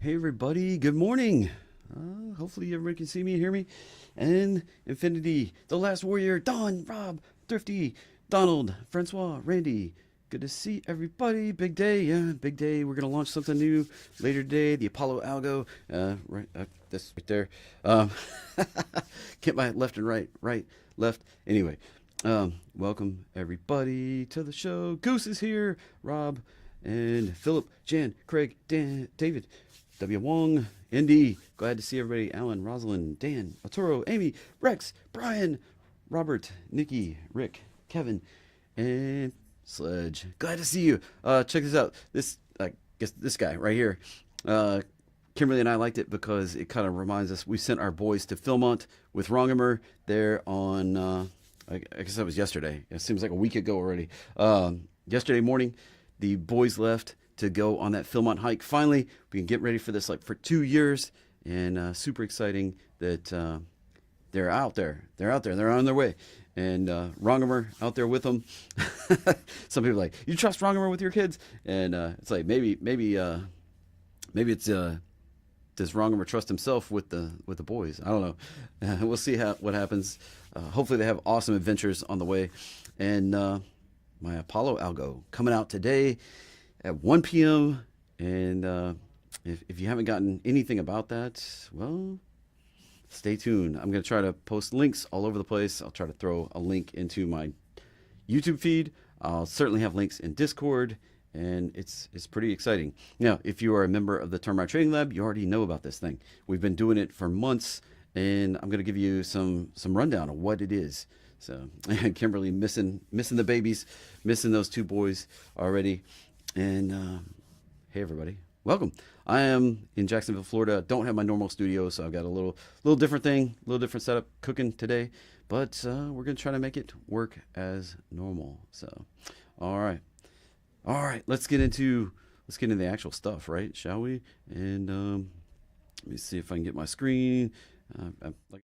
Hey everybody, good morning. Hopefully everybody can see me and hear me. And Infinity, The Last Warrior, Don, Rob, Thrifty, Donald, Francois, Randy. Good to see everybody. Big day, yeah, big day. We're gonna launch something new later today. The Apollo Algo, right, this right there. Um, Get my left and right, right, left. Anyway, welcome everybody to the show. Goose is here. Rob and Philip, Jan, Craig, Dan, David. W. Wong, Indy, glad to see everybody. Alan, Rosalind, Dan, Arturo, Amy, Rex, Brian, Robert, Nikki, Rick, Kevin, and Sledge. Glad to see you. Check this out. This, I guess this guy right here. Uh, Kimberly and I liked it because it kind of reminds us. We sent our boys to Philmont with Rongimer there on, I guess that was yesterday. It seems like a week ago already. Yesterday morning, the boys left to go on that Philmont hike. Finally, we can get ready for this like for 2 years, and super exciting that they're out there. They're out there. They're on their way, and Rongimer out there with them. Some people are like, you trust Rongimer with your kids, and it's like maybe it's does Rongimer trust himself with the boys? I don't know. We'll see what happens. Hopefully, they have awesome adventures on the way, and my Apollo Algo coming out today at 1 p.m. And if you haven't gotten anything about that, well, stay tuned. I'm going to try to post links all over the place. I'll try to throw a link into my YouTube feed. I'll certainly have links in Discord, and it's pretty exciting. Now, if you are a member of the Termite Trading Lab, you already know about this thing. We've been doing it for months, and I'm going to give you some rundown of what it is. So, Kimberly missing the babies, missing those two boys already. And hey everybody, welcome. I am in Jacksonville, Florida. Don't have my normal studio, so I've got a little different thing, a little different setup cooking today. But we're gonna try to make it work as normal. So, all right. Let's get into the actual stuff, right? Shall we? And let me see if I can get my screen. Like.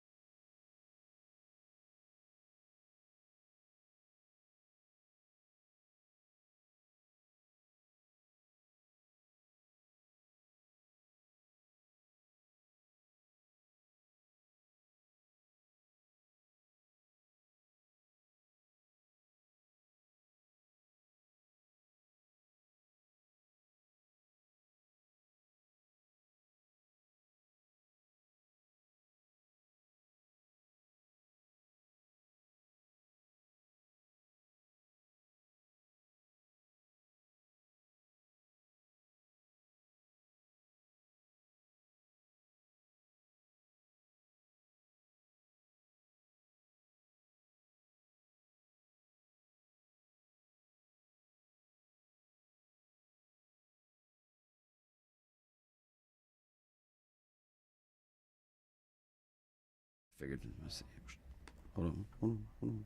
Figured. Let's see. Hold on.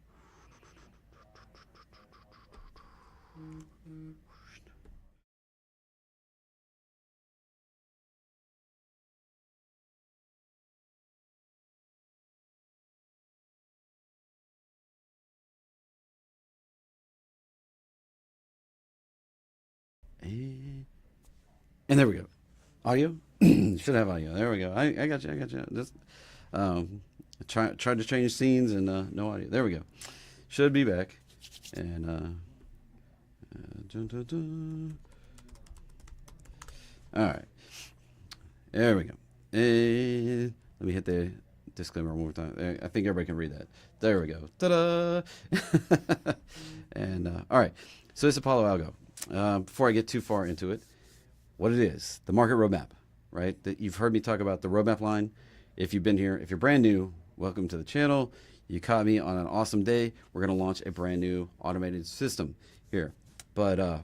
And there we go. Audio should have audio. There we go. I got you. Just tried to change scenes and no audio. There we go. Should be back. And dun, dun, dun. All right. There we go. And let me hit the disclaimer one more time. I think everybody can read that. There we go. Ta-da! And all right. So this Apollo Algo. Before I get too far into it, what it is, the market roadmap, right? That you've heard me talk about the roadmap line. If you've been here, if you're brand new, welcome to the channel. You caught me on an awesome day. We're going to launch a brand new automated system here. But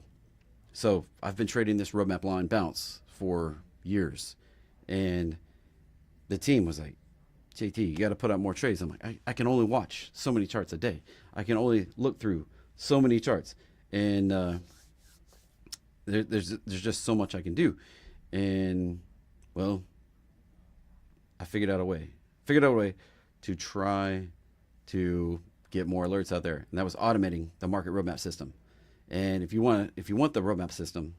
so I've been trading this roadmap line bounce for years. And the team was like, JT, you got to put out more trades. I'm like, I can only watch so many charts a day. I can only look through so many charts. And there's just so much I can do. And, well, I figured out a way to try to get more alerts out there. And that was automating the market roadmap system. And if you want the roadmap system,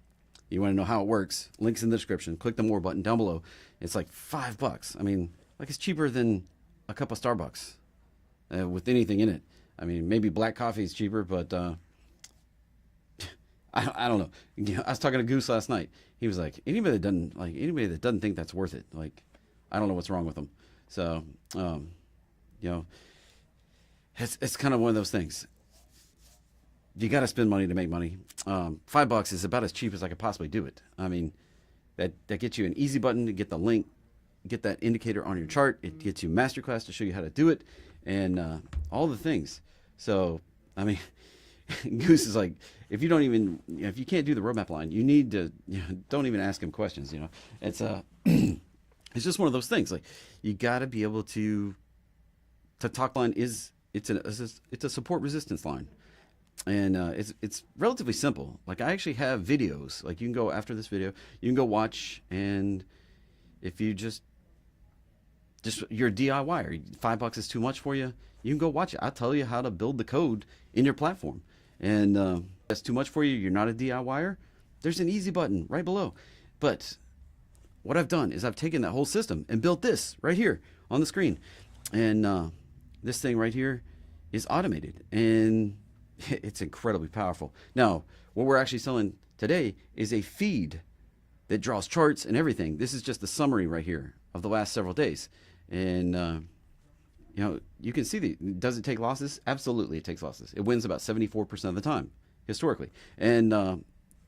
You want to know how it works? Links in the description. Click the more button down below. It's like $5. I mean, like it's cheaper than a cup of Starbucks with anything in it. I mean, maybe black coffee is cheaper, but I don't know. You know. I was talking to Goose last night. He was like, anybody that doesn't think that's worth it, like, I don't know what's wrong with them. So, you know, it's kind of one of those things. You got to spend money to make money. $5 is about as cheap as I could possibly do it. I mean, that gets you an easy button to get the link, get that indicator on your chart. It gets you masterclass to show you how to do it, and all the things. So, I mean, Goose is like, if you don't even, if you can't do the roadmap line, you need to, don't even ask him questions. It's it's just one of those things. Like, you got to be able to talk line it's a support resistance line. And it's relatively simple. Like, I actually have videos. Like, you can go after this video, you can go watch, and if you just you're a DIYer, $5 is too much for you, you can go watch it. I'll tell you how to build the code in your platform. And if that's too much for you, you're not a DIYer, there's an easy button right below. But what I've done is I've taken that whole system and built this right here on the screen. And this thing right here is automated, and it's incredibly powerful. Now, what we're actually selling today is a feed that draws charts and everything. This is just the summary right here of the last several days. And, you can see does it take losses? Absolutely, it takes losses. It wins about 74% of the time, historically. And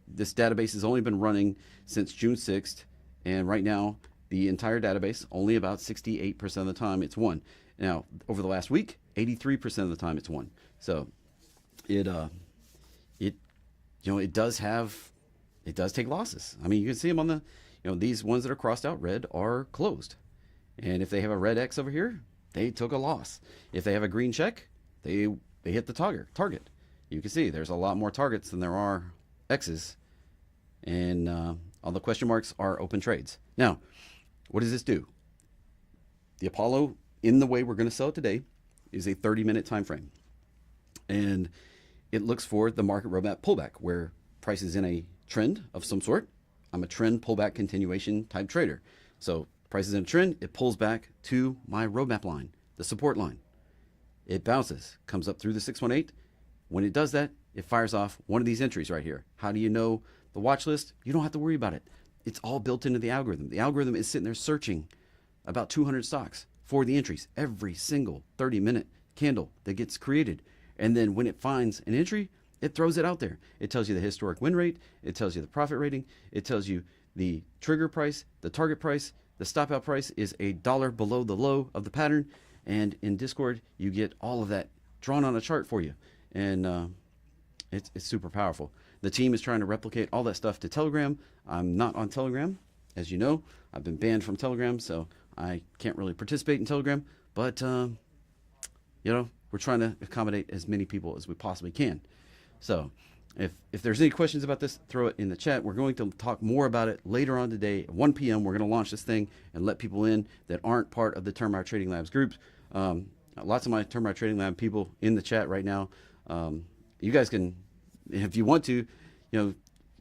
this database has only been running since June 6th. And right now, the entire database, only about 68% of the time it's won. Now, over the last week, 83% of the time it's won. So it does take losses. I mean, you can see them on the, these ones that are crossed out red are closed. And if they have a red X over here, they took a loss. If they have a green check, they hit the target. You can see there's a lot more targets than there are X's. And all the question marks are open trades. Now, what does this do? The Apollo, in the way we're going to sell it today, is a 30-minute time frame. And it looks for the market roadmap pullback, where price is in a trend of some sort. I'm a trend pullback continuation type trader. So price is in a trend, it pulls back to my roadmap line, the support line. It bounces, comes up through the 618. When it does that, it fires off one of these entries right here. How do you know the watch list? You don't have to worry about it. It's all built into the algorithm. The algorithm is sitting there searching about 200 stocks for the entries every single 30-minute candle that gets created. And then when it finds an entry, it throws it out there. It tells you the historic win rate. It tells you the profit rating. It tells you the trigger price, the target price. The stop out price is $1 below the low of the pattern. And in Discord, you get all of that drawn on a chart for you. And it's super powerful. The team is trying to replicate all that stuff to Telegram. I'm not on Telegram. As you know, I've been banned from Telegram, so I can't really participate in Telegram. But, we're trying to accommodate as many people as we possibly can. So if there's any questions about this, throw it in the chat. We're going to talk more about it later on today at 1 p.m. We're going to launch this thing and let people in that aren't part of the Termite Trading Labs groups. Lots of my Termite Trading Lab people in the chat right now. You guys can, if you want to,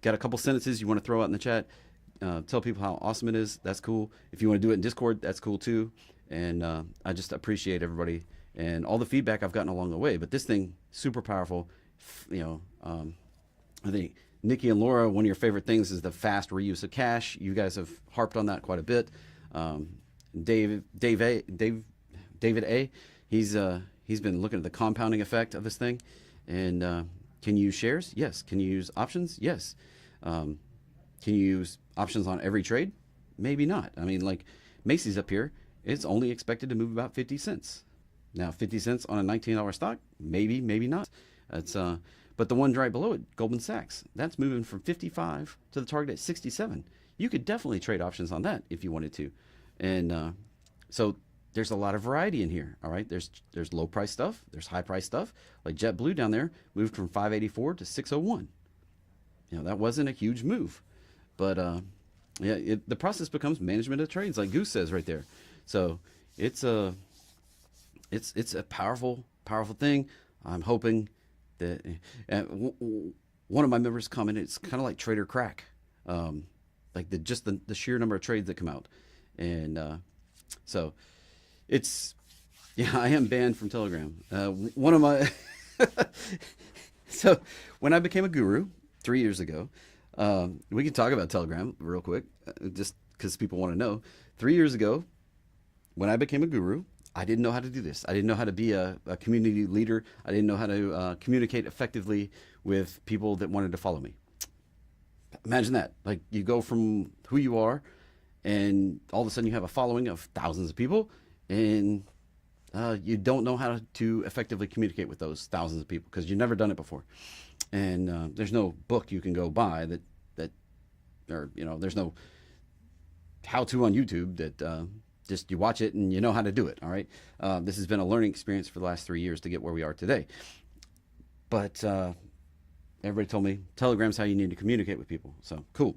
got a couple sentences you want to throw out in the chat. Tell people how awesome it is. That's cool. If you want to do it in Discord, that's cool too. And I just appreciate everybody and all the feedback I've gotten along the way. But this thing, super powerful. I think Nikki and Laura, one of your favorite things is the fast reuse of cash. You guys have harped on that quite a bit. David A, he's been looking at the compounding effect of this thing. And can you use shares? Yes. Can you use options? Yes. Can you use options on every trade? Maybe not. I mean, like Macy's up here, it's only expected to move about 50 cents. Now, 50 cents on a $19 stock, maybe, maybe not. It's but the one right below it, Goldman Sachs, that's moving from 55 to the target at 67. You could definitely trade options on that if you wanted to. And so there's a lot of variety in here. All right, there's low price stuff, there's high price stuff. Like JetBlue down there moved from 584 to 601. That wasn't a huge move, but the process becomes management of trades, like Goose says right there. So it's a powerful thing. I'm hoping that one of my members commented, it's kind of like trader crack. Like the sheer number of trades that come out, and so it's yeah, I am banned from Telegram. One of my so when I became a guru 3 years ago, we can talk about Telegram real quick, just because people want to know. 3 years ago, when I became a guru, I didn't know how to do this. I didn't know how to be a community leader. I didn't know how to communicate effectively with people that wanted to follow me. Imagine that. Like you go from who you are, and all of a sudden you have a following of thousands of people, and you don't know how to effectively communicate with those thousands of people because you've never done it before. And there's no book you can go buy that, or there's no how-to on YouTube that just you watch it and you know how to do it. All right, this has been a learning experience for the last 3 years to get where we are today. But everybody told me Telegram's how you need to communicate with people. So cool.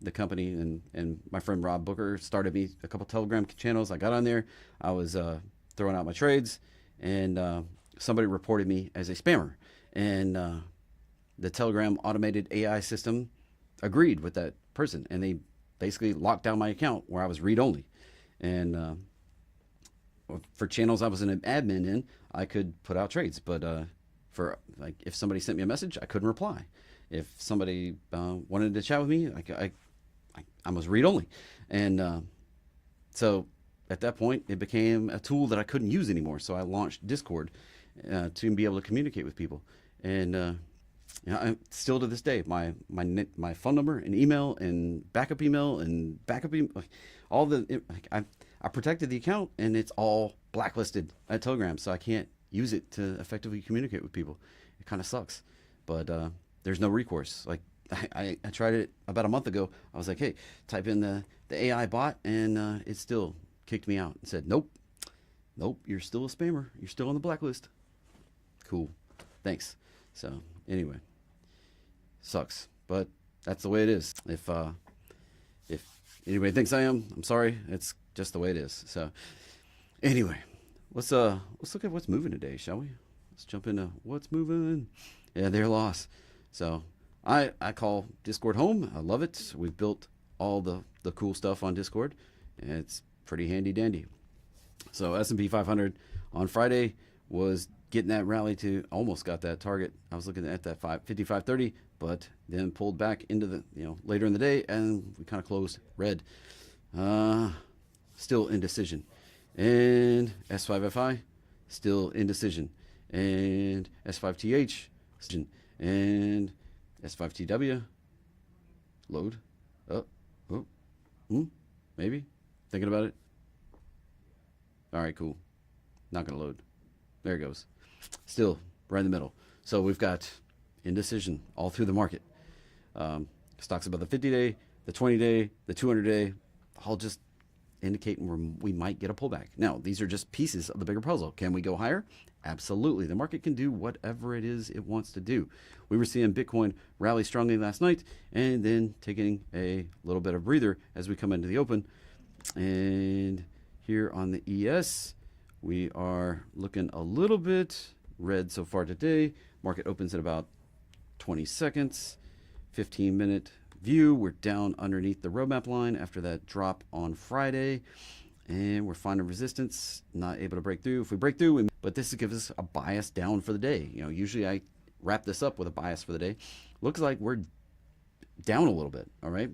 The company and my friend Rob Booker started me a couple Telegram channels. I got on there. I was throwing out my trades, and somebody reported me as a spammer. And the Telegram automated AI system agreed with that person, and they basically locked down my account where I was read only. And for channels I was an admin in, I could put out trades, but for like if somebody sent me a message, I couldn't reply. If somebody wanted to chat with me, I was read only. And so at that point, it became a tool that I couldn't use anymore. So I launched Discord to be able to communicate with people. And I'm still to this day, my phone number and email and backup email and backup email, all I protected the account, and it's all blacklisted at Telegram, so I can't use it to effectively communicate with people. It kind of sucks, but there's no recourse. Like I tried it about a month ago. I was like, hey, type in the AI bot, and it still kicked me out and said, nope, you're still a spammer. You're still on the blacklist. Cool, thanks. So anyway, sucks, but that's the way it is. If anybody thinks I am, I'm sorry. It's just the way it is. So anyway, let's look at what's moving today, shall we? Let's jump into what's moving. Yeah, their loss. So I call Discord home. I love it. We've built all the cool stuff on Discord, and it's pretty handy dandy. So S&P 500 on Friday was getting that rally to almost got that target. I was looking at that 55.30, but then pulled back into the later in the day, and we kind of closed red. Still indecision. And S5FI still indecision. And S5TH and S5TW load. Maybe thinking about it. All right, cool. Not gonna load. There it goes. Still right in the middle. So we've got indecision all through the market. Stocks above the 50-day, the 20-day, the 200-day, all just indicating we might get a pullback. Now, these are just pieces of the bigger puzzle. Can we go higher? Absolutely. The market can do whatever it is it wants to do. We were seeing Bitcoin rally strongly last night and then taking a little bit of breather as we come into the open. And here on the ES, we are looking a little bit red so far today. Market opens in about 20 seconds. 15-minute view. We're down underneath the roadmap line after that drop on Friday. And we're finding resistance, not able to break through. If we break through, but this gives us a bias down for the day. Usually I wrap this up with a bias for the day. Looks like we're down a little bit, all right?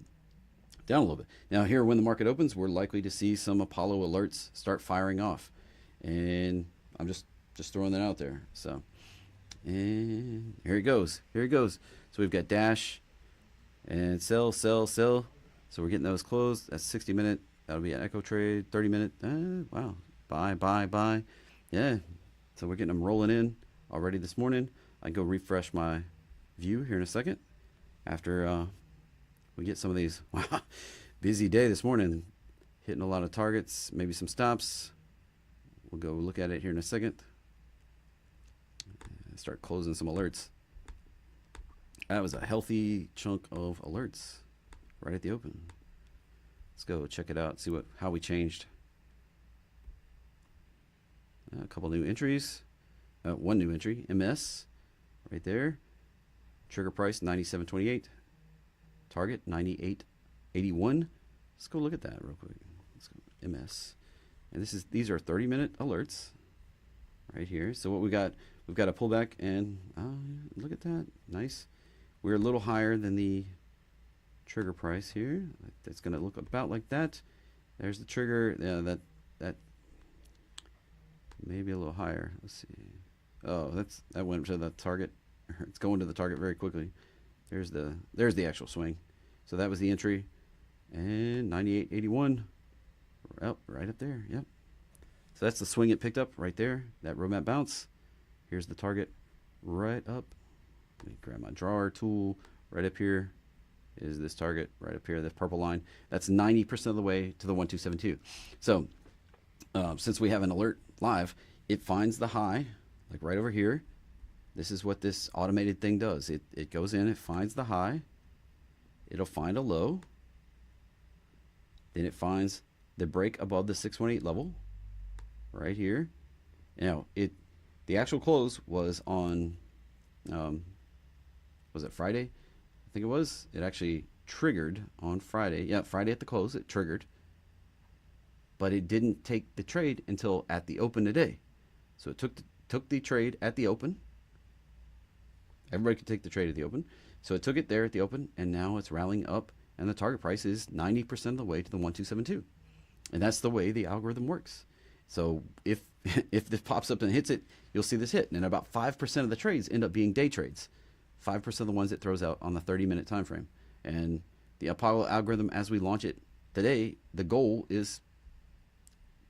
Down a little bit. Now here, when the market opens, we're likely to see some Apollo alerts start firing off. And I'm just throwing that out there. So, and here it goes. Here it goes. So we've got dash and sell. So we're getting those closed. That's 60-minute. That'll be an echo trade. 30-minute. Wow. Buy. Yeah. So we're getting them rolling in already this morning. I can go refresh my view here in a second after we get some of these. Wow. Busy day this morning. Hitting a lot of targets, maybe some stops. We'll go look at it here in a second. Start closing some alerts. That was a healthy chunk of alerts right at the open. Let's go check it out, see how we changed. A couple new entries. One new entry, MS, right there. Trigger price 97.28. target 98.81. Let's go look at that real quick. Let's go MS, and these are 30-minute alerts right here. So what we've got a pullback, and look at that, nice. We're a little higher than the trigger price here. That's going to look about like that. There's the trigger. Yeah, that maybe a little higher. Let's see. Oh, that went to the target. It's going to the target very quickly. There's the actual swing. So that was the entry, and 98.81. Oh, right up there. Yep. So that's the swing it picked up right there. That roadmap bounce. Here's the target right up. Let me grab my drawer tool. Right up here is this target right up here, this purple line. That's 90% of the way to the 1272. So since we have an alert live, it finds the high, like right over here. This is what this automated thing does. It goes in, it finds the high, it'll find a low, then it finds the break above the 618 level right here. Now the actual close was on was it Friday? I think it was. It actually triggered on Friday. Yeah, Friday at the close it triggered, but it didn't take the trade until at the open today. So it took the trade at the open. Everybody could take the trade at the open. So it took it there at the open, and now it's rallying up, and the target price is 90% of the way to the 1272. And that's the way the algorithm works. So if this pops up and hits it, you'll see this hit. And about 5% of the trades end up being day trades. 5% of the ones it throws out on the 30-minute time frame. And the Apollo algorithm, as we launch it today, the goal is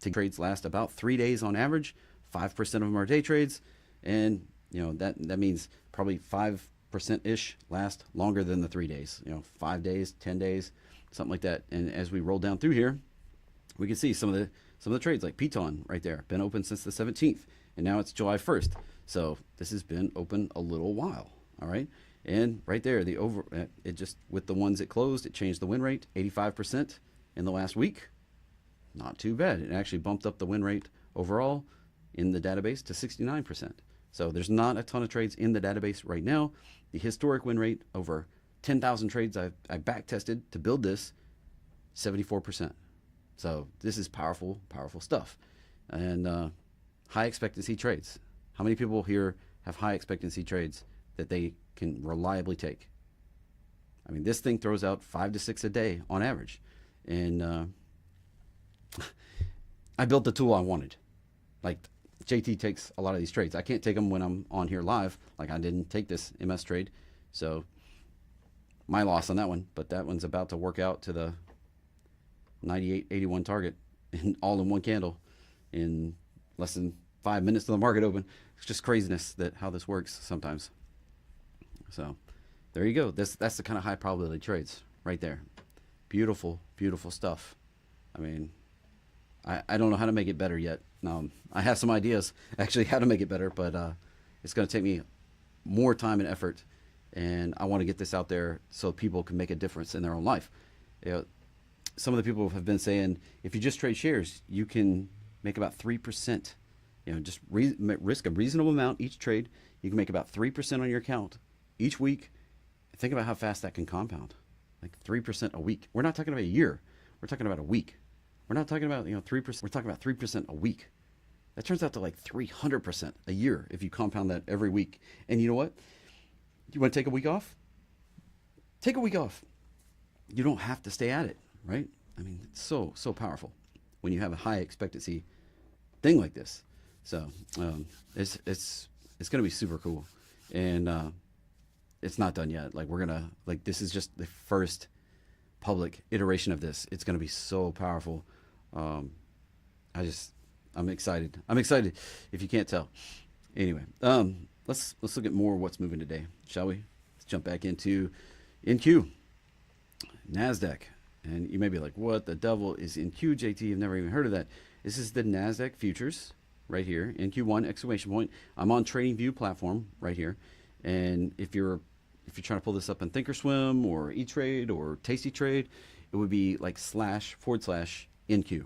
to trades last about 3 days on average. 5% of them are day trades, and that means probably 5%-ish last longer than the 3 days. 5 days, 10 days, something like that. And as we roll down through here, we can see some of the trades, like Piton right there, been open since the 17th, and now it's July 1st. So this has been open a little while. All right, and right there, it just, with the ones it closed, it changed the win rate 85% in the last week. Not too bad. It actually bumped up the win rate overall in the database to 69%. So there's not a ton of trades in the database right now. The historic win rate over 10,000 trades I back tested to build this, 74%. So this is powerful, powerful stuff. And high expectancy trades. How many people here have high expectancy trades that they can reliably take? I mean, this thing throws out 5 to 6 a day on average. And I built the tool I wanted. Like, JT takes a lot of these trades. I can't take them when I'm on here live. Like, I didn't take this MS trade. So my loss on that one. But that one's about to work out to the 98.81 target, all in one candle in less than 5 minutes to the market open. It's just craziness that how this works sometimes. So there you go. That's the kind of high probability trades right there. Beautiful, beautiful stuff. I mean, I don't know how to make it better yet. I have some ideas actually how to make it better, but it's going to take me more time and effort, and I want to get this out there so people can make a difference in their own life. Some of the people have been saying, if you just trade shares, you can make about 3%. Just risk a reasonable amount each trade. You can make about 3% on your account each week. Think about how fast that can compound. Like 3% a week. We're not talking about a year. We're talking about a week. We're not talking about 3%. We're talking about 3% a week. That turns out to like 300% a year if you compound that every week. And you know what? You want to take a week off? Take a week off. You don't have to stay at it, right? I mean, it's so powerful when you have a high expectancy thing like this. So it's going to be super cool, and it's not done yet. Like, this is just the first public iteration of this. It's going to be so powerful. I'm excited. I'm excited if you can't tell. Anyway, let's look at more what's moving today, shall we? Let's jump back into NQ, NASDAQ. And you may be like, what the devil is NQ, JT? You've never even heard of that. This is the NASDAQ futures right here, NQ1 exclamation point. I'm on TradingView platform right here. And if you're trying to pull this up in Thinkorswim or E-Trade or Tasty Trade, it would be like //NQ.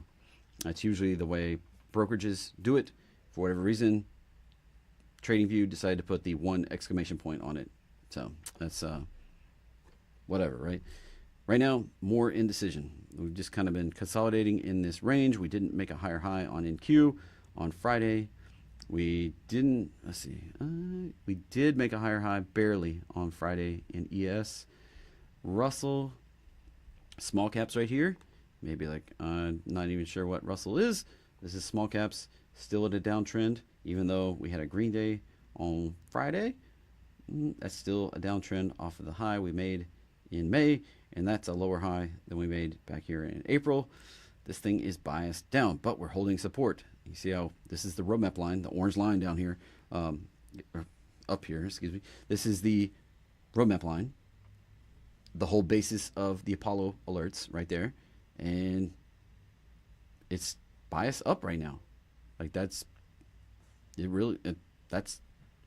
That's usually the way brokerages do it. For whatever reason, TradingView decided to put the 1 exclamation point on it. So that's whatever, right? right now, more indecision. We've just kind of been consolidating in this range. We didn't make a higher high on NQ on Friday. We didn't, let's see, we did make a higher high barely on Friday in ES. Russell, small caps right here. Maybe like, not even sure what Russell is. This is small caps, still at a downtrend, even though we had a green day on Friday. That's still a downtrend off of the high we made in May, and that's a lower high than we made back here in April. This thing is biased down, but we're holding support. You see how this is the roadmap line, the orange line down here, up here, excuse me. This is the roadmap line, the whole basis of the Apollo alerts right there, and it's bias up right now. Like that's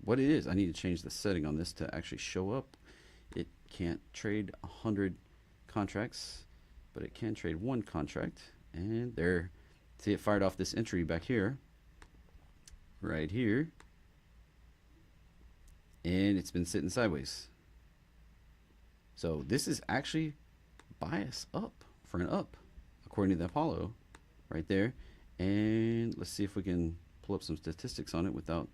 what it is. I need to change the setting on this to actually show up. It can't trade 100 contracts, but it can trade one contract. And there, see, it fired off this entry back here, right here, and it's been sitting sideways. So this is actually bias up for an up, according to the Apollo, right there. And let's see if we can pull up some statistics on it without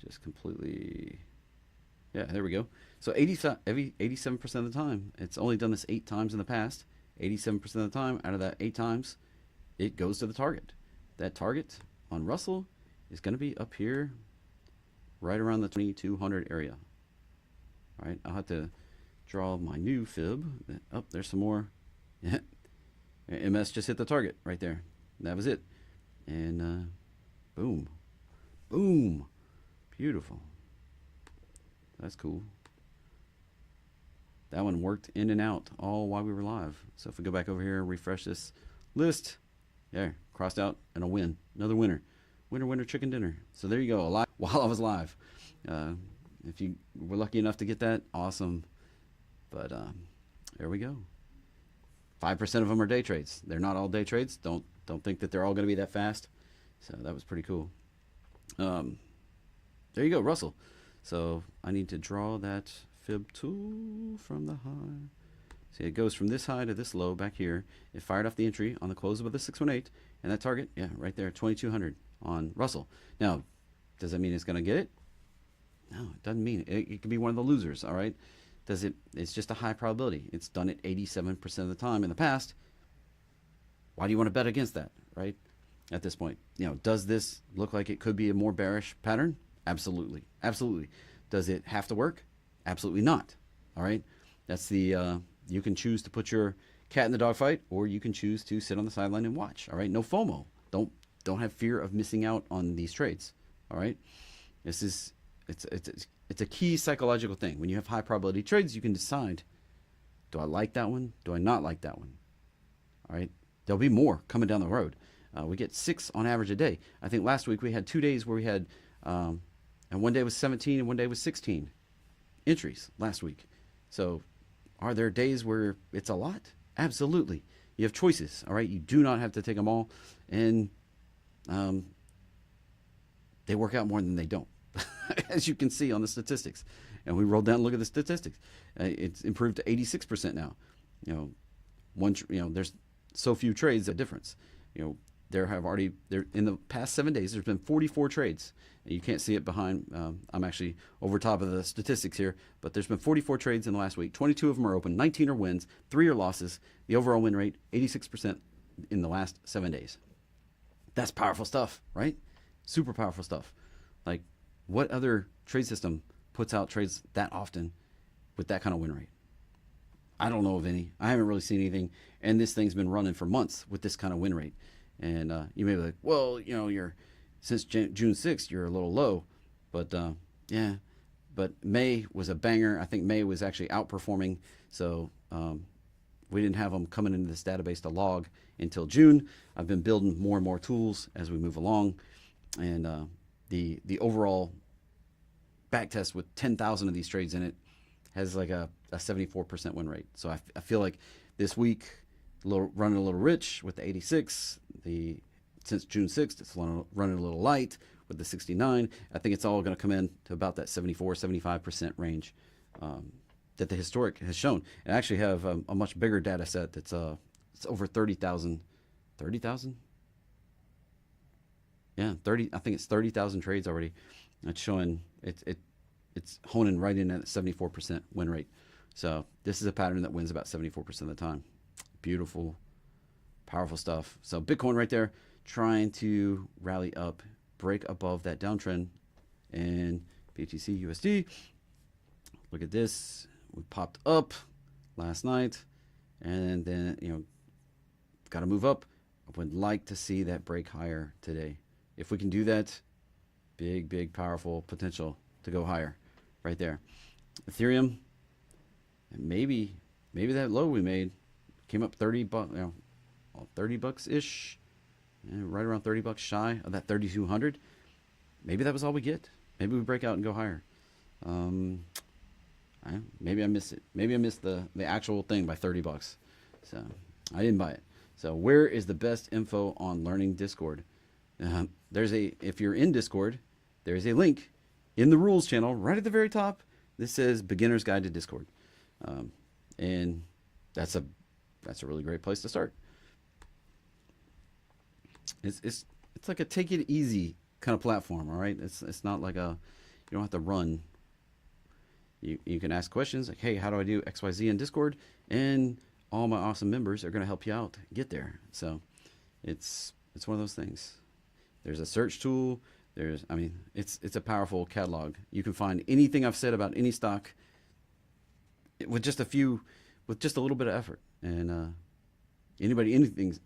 just completely, yeah, there we go. So 87% of the time, it's only done this 8 times in the past. 87% of the time, out of that 8 times, it goes to the target. That target on Russell is going to be up here, right around the 2200 area. All right, I'll have to draw my new fib. Oh, there's some more. Yeah, MS just hit the target right there. That was it. And boom, boom, beautiful. That's cool. That one worked in and out all while we were live. So if we go back over here, refresh this list, there, crossed out, and a win. Another winner. Winner, winner, chicken dinner. So there you go, alive while I was live. If you were lucky enough to get that, awesome. But there we go. 5% of them are day trades. They're not all day trades. Don't think that they're all going to be that fast. So that was pretty cool. There you go, Russell. So I need to draw that fib tool from the high. See, it goes from this high to this low back here. It fired off the entry on the close of the 618, and that target, yeah, right there, 2200 on Russell. Now, does that mean it's going to get it? No, it doesn't mean it. It could be one of the losers, all right? Does it? It's just a high probability. It's done it 87% of the time in the past. Why do you want to bet against that, right? At this point, you know, does this look like it could be a more bearish pattern? Absolutely, absolutely. Does it have to work? Absolutely not. All right, that's the you can choose to put your cat in the dog fight, or you can choose to sit on the sideline and watch. All right, no FOMO. Don't have fear of missing out on these trades. All right, this is it's a key psychological thing. When you have high probability trades, you can decide, do I like that one? Do I not like that one? All right, there'll be more coming down the road. We get 6 on average a day. I think last week we had 2 days where we had, and one day was 17 and one day was 16 entries last week. So are there days where it's a lot? Absolutely. You have choices, all right? You do not have to take them all, and they work out more than they don't, as you can see on the statistics. And we rolled down and look at the statistics. It's improved to 86% now. You know, there's so few trades, a difference. You know, there in the past 7 days, there's been 44 trades. You can't see it behind. I'm actually over top of the statistics here, but there's been 44 trades in the last week. 22 of them are open, 19 are wins, 3 are losses. The overall win rate, 86% in the last 7 days. That's powerful stuff, right? Super powerful stuff. Like, what other trade system puts out trades that often with that kind of win rate? I don't know of any. I haven't really seen anything, and this thing's been running for months with this kind of win rate. And you may be like, well, you know, since June 6th, you're a little low. But yeah, but May was a banger. I think May was actually outperforming. So we didn't have them coming into this database to log until June. I've been building more and more tools as we move along. And the overall back test with 10,000 of these trades in it has like a 74% win rate. So I feel like this week, running a little rich with the 86. Since June 6th, it's running a little light with the 69. I think it's all going to come in to about that 74, 75% range that the historic has shown. And I actually have a much bigger data set that's it's over 30,000. 30,000? Yeah, 30. I think it's 30,000 trades already. It's showing it's honing right in at 74% win rate. So this is a pattern that wins about 74% of the time. Beautiful, powerful stuff. So Bitcoin right there, trying to rally up, break above that downtrend, and BTC USD. Look at this. We popped up last night, and then got to move up. I would like to see that break higher today. If we can do that, big, powerful potential to go higher right there. Ethereum, maybe that low we made came up 30 bucks, 30 bucks ish, right around 30 bucks shy of that 3,200. Maybe that was all we get. Maybe we break out and go higher. Maybe I missed it. Maybe I missed the actual thing by 30 bucks. So I didn't buy it. So where is the best info on learning Discord? If you're in Discord, there's a link in the rules channel right at the very top. This says Beginner's Guide to Discord, and that's a really great place to start. It's like a take it easy kind of platform. All right, it's not like you don't have to run. You can ask questions like, hey, how do I do XYZ in Discord? And all my awesome members are going to help you out get there. So it's one of those things. There's a search tool. It's a powerful catalog. You can find anything I've said about any stock with just a little bit of effort. And anybody in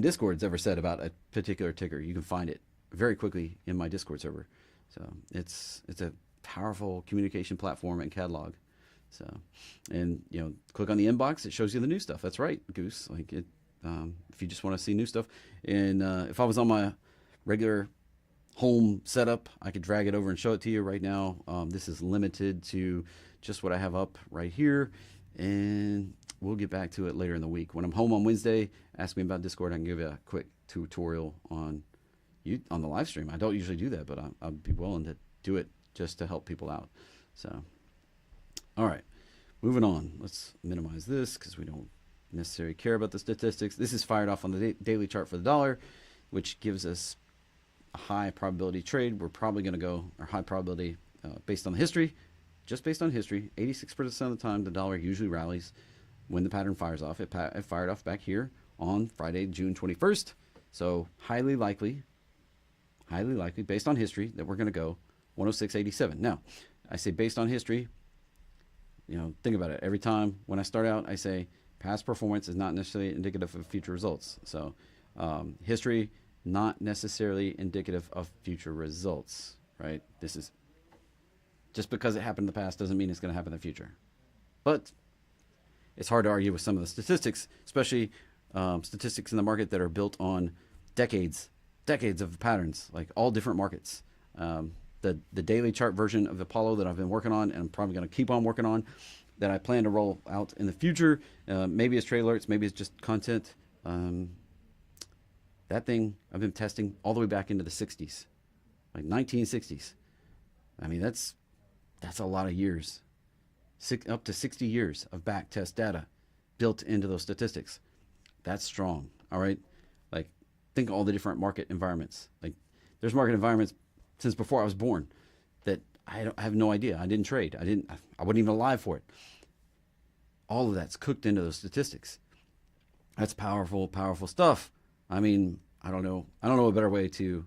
Discord's ever said about a particular ticker, you can find it very quickly in my Discord server. So it's a powerful communication platform and catalog. So, and click on the inbox, it shows you the new stuff. That's right, Goose. Like it, if you just want to see new stuff. And if I was on my regular home setup, I could drag it over and show it to you right now. This is limited to just what I have up right here, and we'll get back to it later in the week. When I'm home on Wednesday, ask me about Discord. I can give you a quick tutorial on the live stream. I don't usually do that, but I'd be willing to do it just to help people out. So, all right, moving on. Let's minimize this because we don't necessarily care about the statistics. This is fired off on the daily chart for the dollar, which gives us a high probability trade. We're probably going to go our high probability based on the history. Just based on history, 86% of the time the dollar usually rallies when the pattern fires off. It fired off back here on Friday, June 21st. So highly likely based on history that we're going to go 106.87. Now, I say based on history, think about it. Every time when I start out, I say past performance is not necessarily indicative of future results. So history, not necessarily indicative of future results, right? This is just because it happened in the past doesn't mean it's going to happen in the future. But it's hard to argue with some of the statistics, especially statistics in the market that are built on decades of patterns, like all different markets. The daily chart version of Apollo that I've been working on, and I'm probably going to keep on working on, that I plan to roll out in the future. Maybe it's trade alerts, maybe it's just content. That thing I've been testing all the way back into the 60s, like 1960s. I mean, that's a lot of years, up to 60 years of back test data built into those statistics. That's strong. All right. Like, think of all the different market environments. Like, there's market environments since before I was born that I have no idea. I didn't trade. I wasn't even alive for it. All of that's cooked into those statistics. That's powerful, powerful stuff. I mean, I don't know a better way to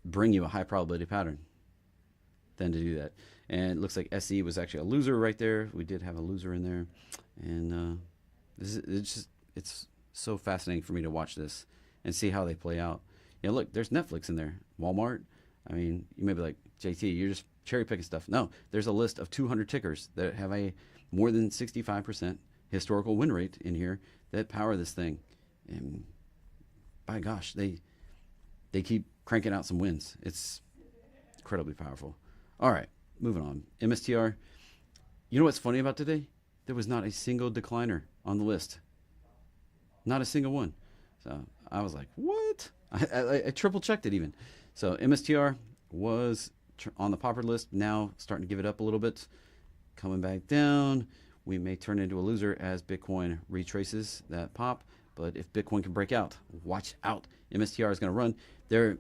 bring you a high probability pattern than to do that. And it looks like SE was actually a loser right there. We did have a loser in there. And it's so fascinating for me to watch this and see how they play out. Look, there's Netflix in there, Walmart. I mean, you may be like, JT, you're just cherry picking stuff. No, there's a list of 200 tickers that have a more than 65% historical win rate in here that power this thing. And by gosh, they keep cranking out some wins. It's incredibly powerful. All right, moving on. MSTR. You know what's funny about today? There was not a single decliner on the list. Not a single one. So I was like, what? I triple checked it even. So MSTR was on the popper list, now starting to give it up a little bit, coming back down. We may turn into a loser as Bitcoin retraces that pop. But if Bitcoin can break out, watch out. MSTR is going to run. There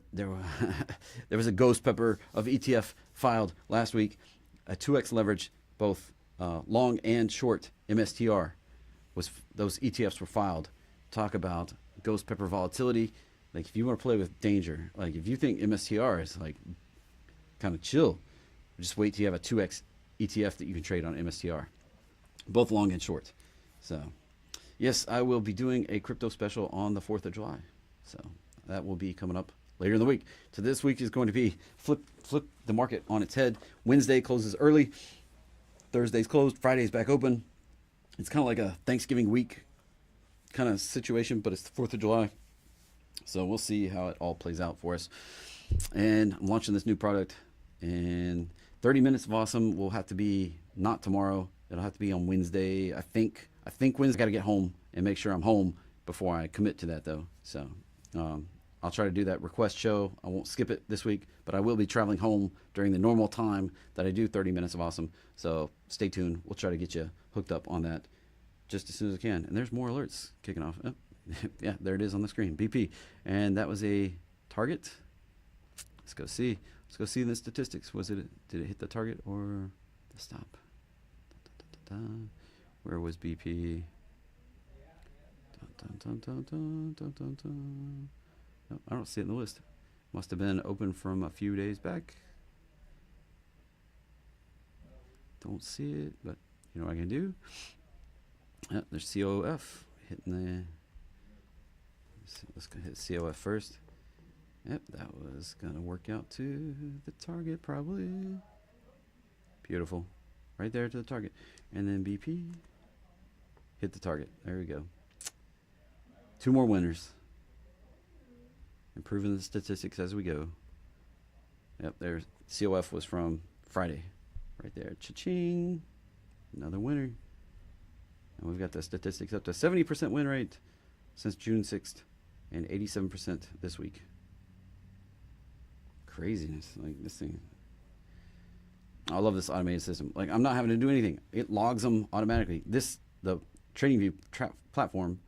was a ghost pepper of ETF filed last week, a 2x leverage, both long and short MSTR. Those ETFs were filed. Talk about ghost pepper volatility. Like if you want to play with danger, like if you think MSTR is like kind of chill, just wait till you have a 2x ETF that you can trade on MSTR, both long and short. So. Yes, I will be doing a crypto special on the 4th of July. So that will be coming up later in the week. So this week is going to be flip the market on its head. Wednesday closes early. Thursday's closed. Friday's back open. It's kind of like a Thanksgiving week kind of situation, but it's the 4th of July. So we'll see how it all plays out for us. And I'm launching this new product. And 30 minutes of awesome will have to be not tomorrow. It'll have to be on Wednesday, I think Wednesday. Got to get home and make sure I'm home before I commit to that, though. So I'll try to do that request show. I won't skip it this week, but I will be traveling home during the normal time that I do 30 minutes of awesome. So stay tuned. We'll try to get you hooked up on that just as soon as I can. And there's more alerts kicking off. Oh, yeah, there it is on the screen. BP. And that was a target. Let's go see. Let's go see the statistics. Did it hit the target or the stop? Where was BP? No, I don't see it in the list. Must have been open from a few days back. Don't see it, but you know what I can do? There's COF hitting the. Let's go hit COF first. Yep, that was gonna work out to the target probably. Beautiful. Right there to the target. And then BP hit the target. There we go. 2 more winners. Improving the statistics as we go. Yep, there's COF was from Friday. Right there. Cha-ching. Another winner. And we've got the statistics up to 70% win rate since June 6th and 87% this week. Craziness. Like this thing. I love this automated system. Like I'm not having to do anything. It logs them automatically. The TradingView platform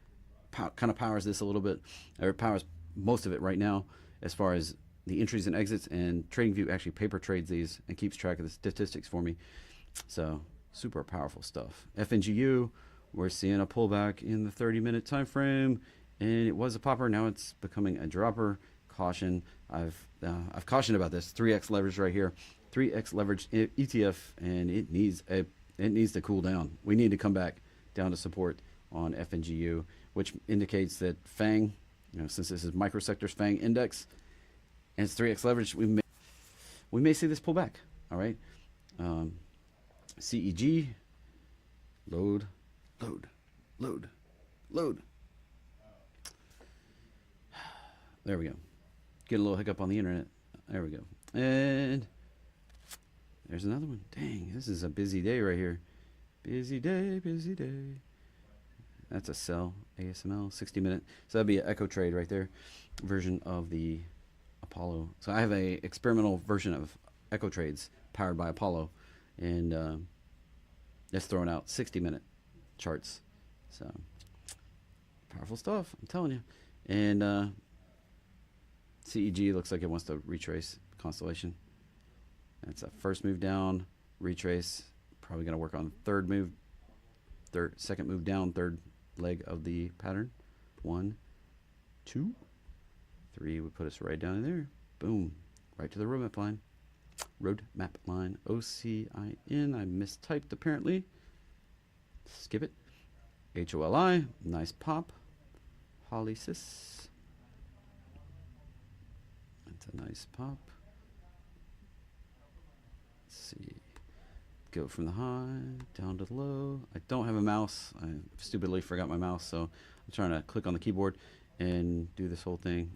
kind of powers this a little bit, or it powers most of it right now as far as the entries and exits, and TradingView actually paper trades these and keeps track of the statistics for me. So super powerful stuff. FNGU, we're seeing a pullback in the 30-minute time frame, and it was a popper. Now it's becoming a dropper. Caution. I've cautioned about this. 3x leverage right here. 3x leverage ETF, and it needs to cool down. We need to come back down to support on FNGU, which indicates that FANG, since this is microsectors FANG index and it's 3x leverage, we may see this pull back. All right. CEG, load. There we go. Get a little hiccup on the internet. There we go. And there's another one. Dang, this is a busy day right here. Busy day. That's a sell. ASML, 60-minute. So that'd be an echo trade right there. Version of the Apollo. So I have a experimental version of echo trades powered by Apollo. And that's throwing out 60-minute charts. So powerful stuff, I'm telling you. And CEG looks like it wants to retrace Constellation. That's a first move down, retrace. Probably going to work on second move down, third leg of the pattern. 1, 2, 3 would put us right down in there. Boom, right to the roadmap line. Roadmap line, OCIN. I mistyped apparently. Skip it. HOLI, nice pop. Hollysis. That's a nice pop. Let's see. Go from the high down to the low. I don't have a mouse. I stupidly forgot my mouse, so I'm trying to click on the keyboard and do this whole thing.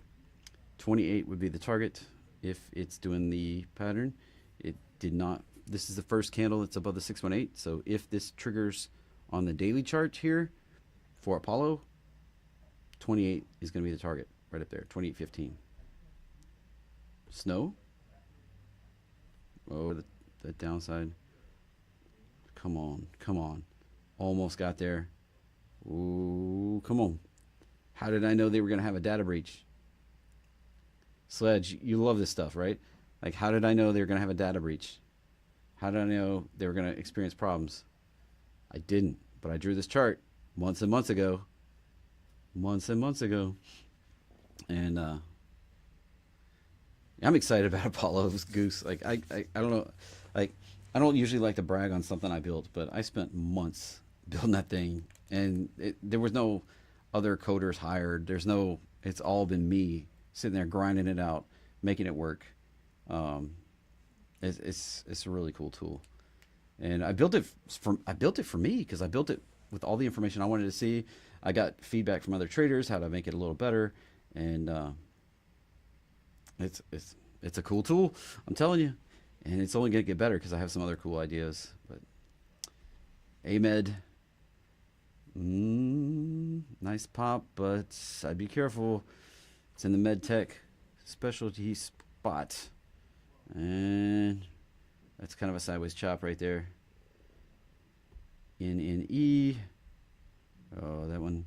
28 would be the target if it's doing the pattern. It did not. This is the first candle that's above the 618. So if this triggers on the daily chart here for Apollo, 28 is going to be the target right up there, 28.15. Snow. Oh, the downside. Come on, come on. Almost got there. Ooh, come on. How did I know they were going to have a data breach? Sledge, you love this stuff, right? Like, how did I know they were going to have a data breach? How did I know they were going to experience problems? I didn't, but I drew this chart months and months ago. Months and months ago. And I'm excited about Apollo's Goose. Like, I don't know. Like, I don't usually like to brag on something I built, but I spent months building that thing. And there was no other coders hired. It's all been me sitting there grinding it out, making it work. Um, it's a really cool tool, and I built it for me because I built it with all the information I wanted to see. I got feedback from other traders how to make it a little better, and it's a cool tool. I'm telling you, and it's only gonna get better because I have some other cool ideas. But AMED, nice pop, but I'd be careful. It's in the med tech specialty spot. And that's kind of a sideways chop right there. NNE. Oh, that one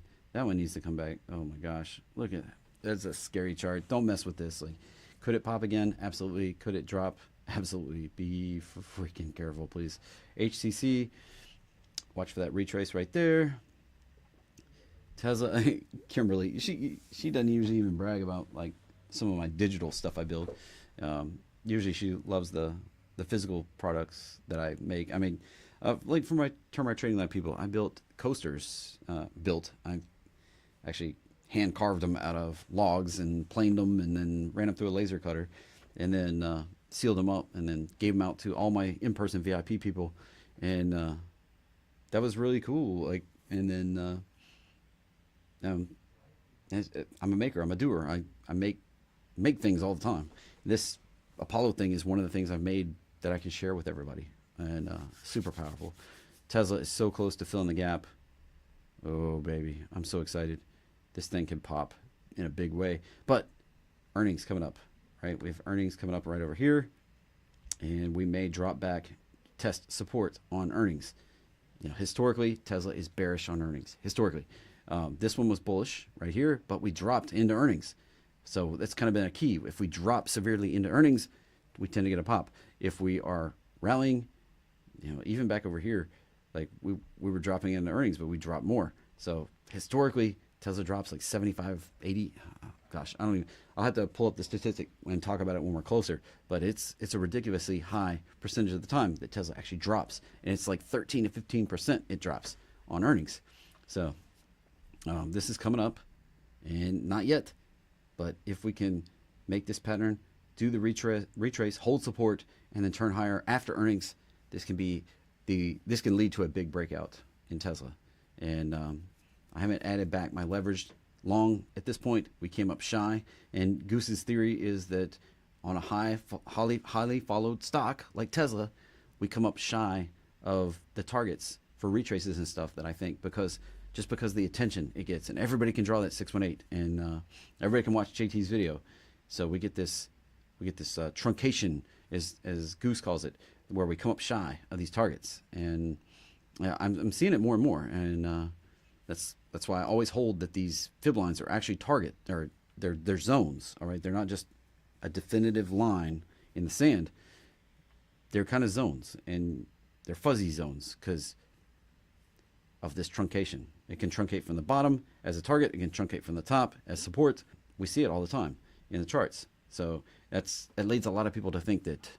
needs to come back. Oh my gosh. Look at that. That's a scary chart. Don't mess with this. Like, could it pop again? Absolutely. Could it drop? Absolutely. Be freaking careful, please. HCC. Watch for that retrace right there. Tesla, Kimberly, she doesn't usually even brag about like some of my digital stuff I build. Usually she loves the physical products that I make. I mean, like for my termite trading lab people, I built coasters. I actually hand carved them out of logs and planed them, and then ran them through a laser cutter, and then sealed them up, and then gave them out to all my in-person VIP people, and that was really cool. Like, and then um, I'm a maker. I'm a doer. I make things all the time. This Apollo thing is one of the things I've made that I can share with everybody, and super powerful. Tesla is so close to filling the gap. Oh baby, I'm so excited. This thing can pop in a big way. But earnings coming up, right? We have earnings coming up right over here, and we may drop back, test support on earnings. You know, historically, Tesla is bearish on earnings. Historically, this one was bullish right here, but we dropped into earnings. So that's kind of been a key. If we drop severely into earnings, we tend to get a pop. If we are rallying, you know, even back over here, like we were dropping into earnings, but we dropped more. So historically, Tesla drops like 75, 80. Gosh, I don't even. I'll have to pull up the statistic and talk about it when we're closer. But it's a ridiculously high percentage of the time that Tesla actually drops, and it's like 13 to 15% it drops on earnings. So this is coming up, and not yet. But if we can make this pattern, do the retrace, hold support, and then turn higher after earnings, this can lead to a big breakout in Tesla. And I haven't added back my leveraged long at this point. We came up shy, and Goose's theory is that on a highly followed stock like Tesla, we come up shy of the targets for retraces and stuff. That I think because the attention it gets, and everybody can draw that 618, and everybody can watch JT's video, so we get this truncation, as Goose calls it, where we come up shy of these targets, and I'm seeing it more and more, and that's why I always hold that these fib lines are actually target, or they're zones. All right, they're not just a definitive line in the sand. They're kind of zones, and they're fuzzy zones because of this truncation. It can truncate from the bottom as a target. It can truncate from the top as support. We see it all the time in the charts. So it leads a lot of people to think that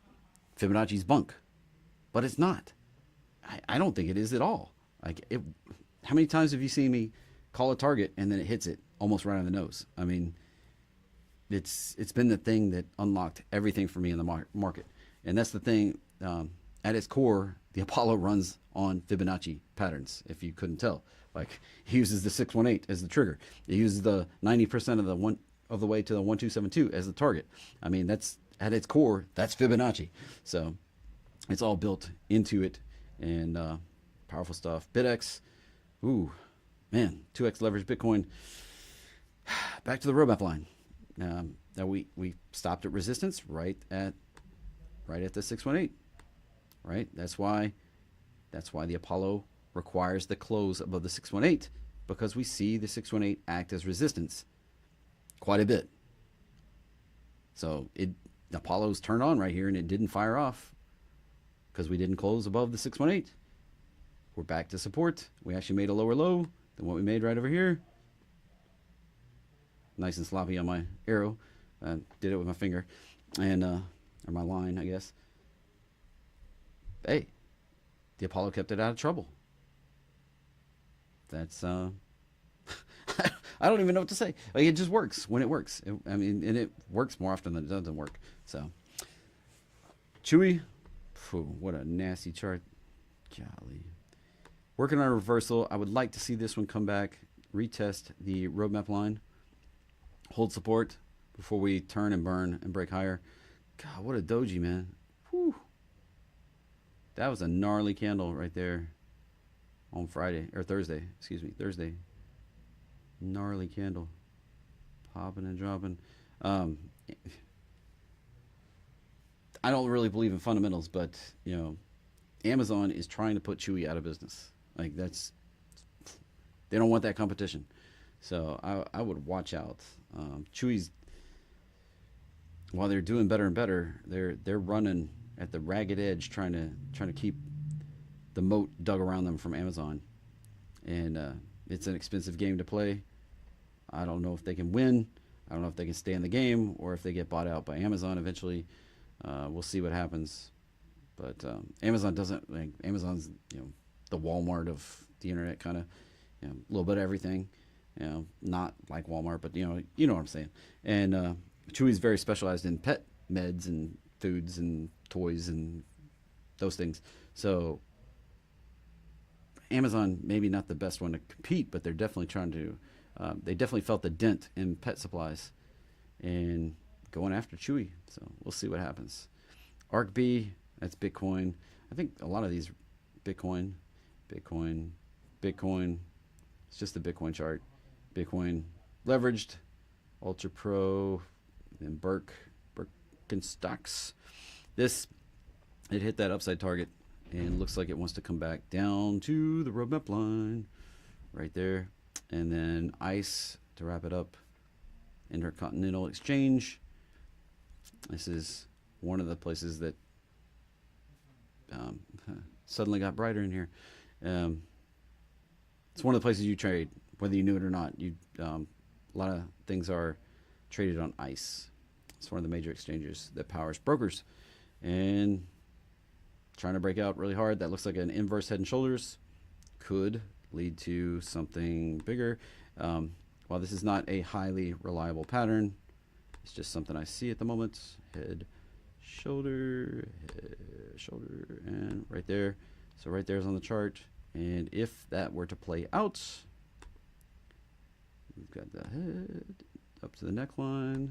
Fibonacci's bunk, but it's not. I don't think it is at all. How many times have you seen me call a target and then it hits it almost right on the nose? I mean, it's been the thing that unlocked everything for me in the market, and that's the thing. At its core, the Apollo runs on Fibonacci patterns. If you couldn't tell, like, he uses the 618 as the trigger. He uses the 90% of the way to the 1272 as the target. I mean, that's at its core. That's Fibonacci. So it's all built into it, and powerful stuff. BitX, ooh, man, 2x leverage Bitcoin. Back to the roadmap line. Now we stopped at resistance right at right at the 618, right? That's why the Apollo requires the close above the 618, because we see the 618 act as resistance quite a bit. So the Apollo's turned on right here, and it didn't fire off because we didn't close above the 618. We're back to support. We actually made a lower low than what we made right over here. Nice and sloppy on my arrow. Did it with my finger, and or my line, I guess. Hey, the Apollo kept it out of trouble. That's I don't even know what to say. Like, it just works when it works. I mean, and it works more often than it doesn't work. So, Chewy, what a nasty chart. Golly. Working on a reversal. I would like to see this one come back, retest the roadmap line, hold support before we turn and burn and break higher. God, what a doji, man. Whew. That was a gnarly candle right there on Friday, or Thursday, excuse me, Thursday. Gnarly candle. Popping and dropping. I don't really believe in fundamentals, but, you know, Amazon is trying to put Chewy out of business. Like, they don't want that competition. So I would watch out. Chewy's, while they're doing better and better, they're running at the ragged edge, trying to keep the moat dug around them from Amazon. And it's an expensive game to play. I don't know if they can win. I don't know if they can stay in the game, or if they get bought out by Amazon eventually. We'll see what happens. But Amazon doesn't, like, Amazon's, you know, the Walmart of the internet, kind of, you know, a little bit of everything. You know, not like Walmart, but you know what I'm saying. And Chewy's very specialized in pet meds and foods and toys and those things. So Amazon maybe not the best one to compete, but they're definitely trying to. They definitely felt the dent in pet supplies and going after Chewy. So we'll see what happens. ARCB, that's Bitcoin. I think a lot of these Bitcoin. It's just the Bitcoin chart. Bitcoin leveraged, Ultra Pro, then Birkenstocks. It hit that upside target and looks like it wants to come back down to the roadmap line right there. And then ICE to wrap it up. Intercontinental Exchange. This is one of the places that suddenly got brighter in here. It's one of the places you trade, whether you knew it or not. A lot of things are traded on ICE. It's one of the major exchanges that powers brokers. And trying to break out really hard. That looks like an inverse head and shoulders. Could lead to something bigger. While this is not a highly reliable pattern, it's just something I see at the moment. Head, shoulder, and right there. So right there is on the chart. And if that were to play out, we've got the head up to the neckline,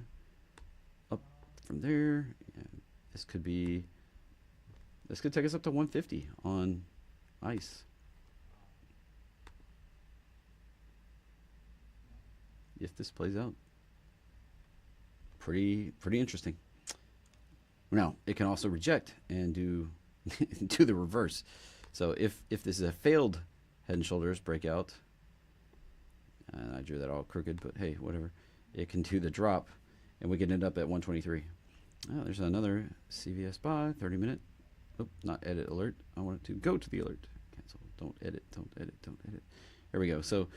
up from there. And this could take us up to 150 on ICE. If this plays out, pretty interesting. Now it can also reject and do the reverse. So if this is a failed head and shoulders breakout, and I drew that all crooked, but hey, whatever, it can do the drop, and we can end up at 123. Oh, there's another CVS buy, 30-minute. Oh, not edit alert. I want it to go to the alert. Cancel. Don't edit. There we go. So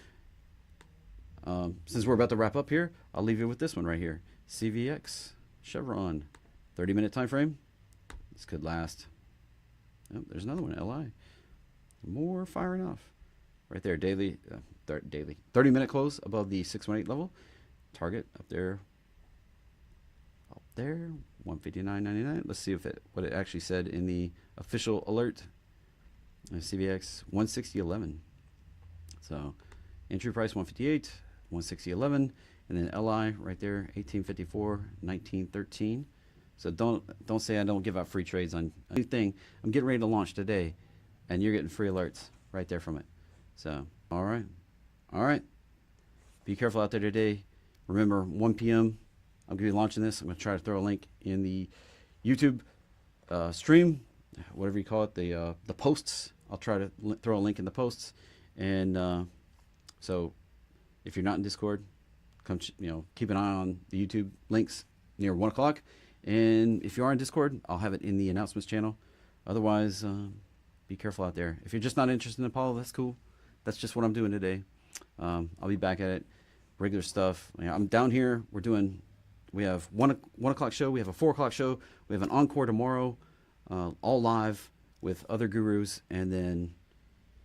since we're about to wrap up here, I'll leave you with this one right here. CVX, Chevron, 30-minute time frame. This could last. Oh, there's another one, LI. More firing off. Right there, daily, 30-minute close above the 618 level. Target up there, 159.99. Let's see what it actually said in the official alert. CVX 160.11. So entry price 158, 160.11, and then LI right there 1854, 1913. So don't say I don't give out free trades on anything. I'm getting ready to launch today, and you're getting free alerts right there from it. So all right. Be careful out there today. Remember, 1 p.m. I'm going to be launching this. I'm going to try to throw a link in the YouTube stream, whatever you call it, the posts. I'll try to throw a link in the posts, and so if you're not in Discord, come keep an eye on the YouTube links near 1 o'clock. And if you are in Discord, I'll have it in the announcements channel. Otherwise, be careful out there. If you're just not interested in Apollo, that's cool. That's just what I'm doing today. I'll be back at it, regular stuff. I'm down here. We have 1 o'clock show. We have a 4 o'clock show. We have an encore tomorrow, all live with other gurus. And then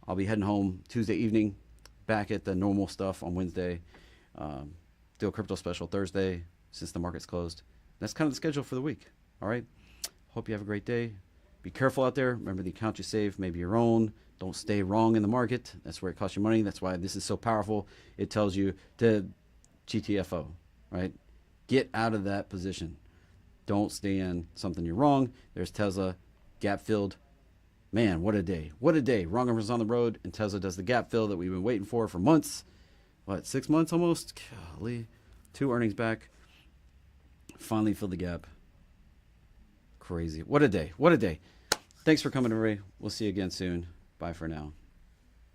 I'll be heading home Tuesday evening, back at the normal stuff on Wednesday. Do a crypto special Thursday since the market's closed. That's kind of the schedule for the week. All right. Hope you have a great day. Be careful out there. Remember, the account you save may be your own. Don't stay wrong in the market. That's where it costs you money. That's why this is so powerful. It tells you to GTFO, right? Get out of that position. Don't stay in something you're wrong. There's Tesla, gap filled. Man, what a day. What a day. Wrong numbers on the road, and Tesla does the gap fill that we've been waiting for months. What, 6 months almost? Golly. 2 earnings back. Finally filled the gap. Crazy. What a day. What a day. Thanks for coming, everybody. We'll see you again soon. Bye for now.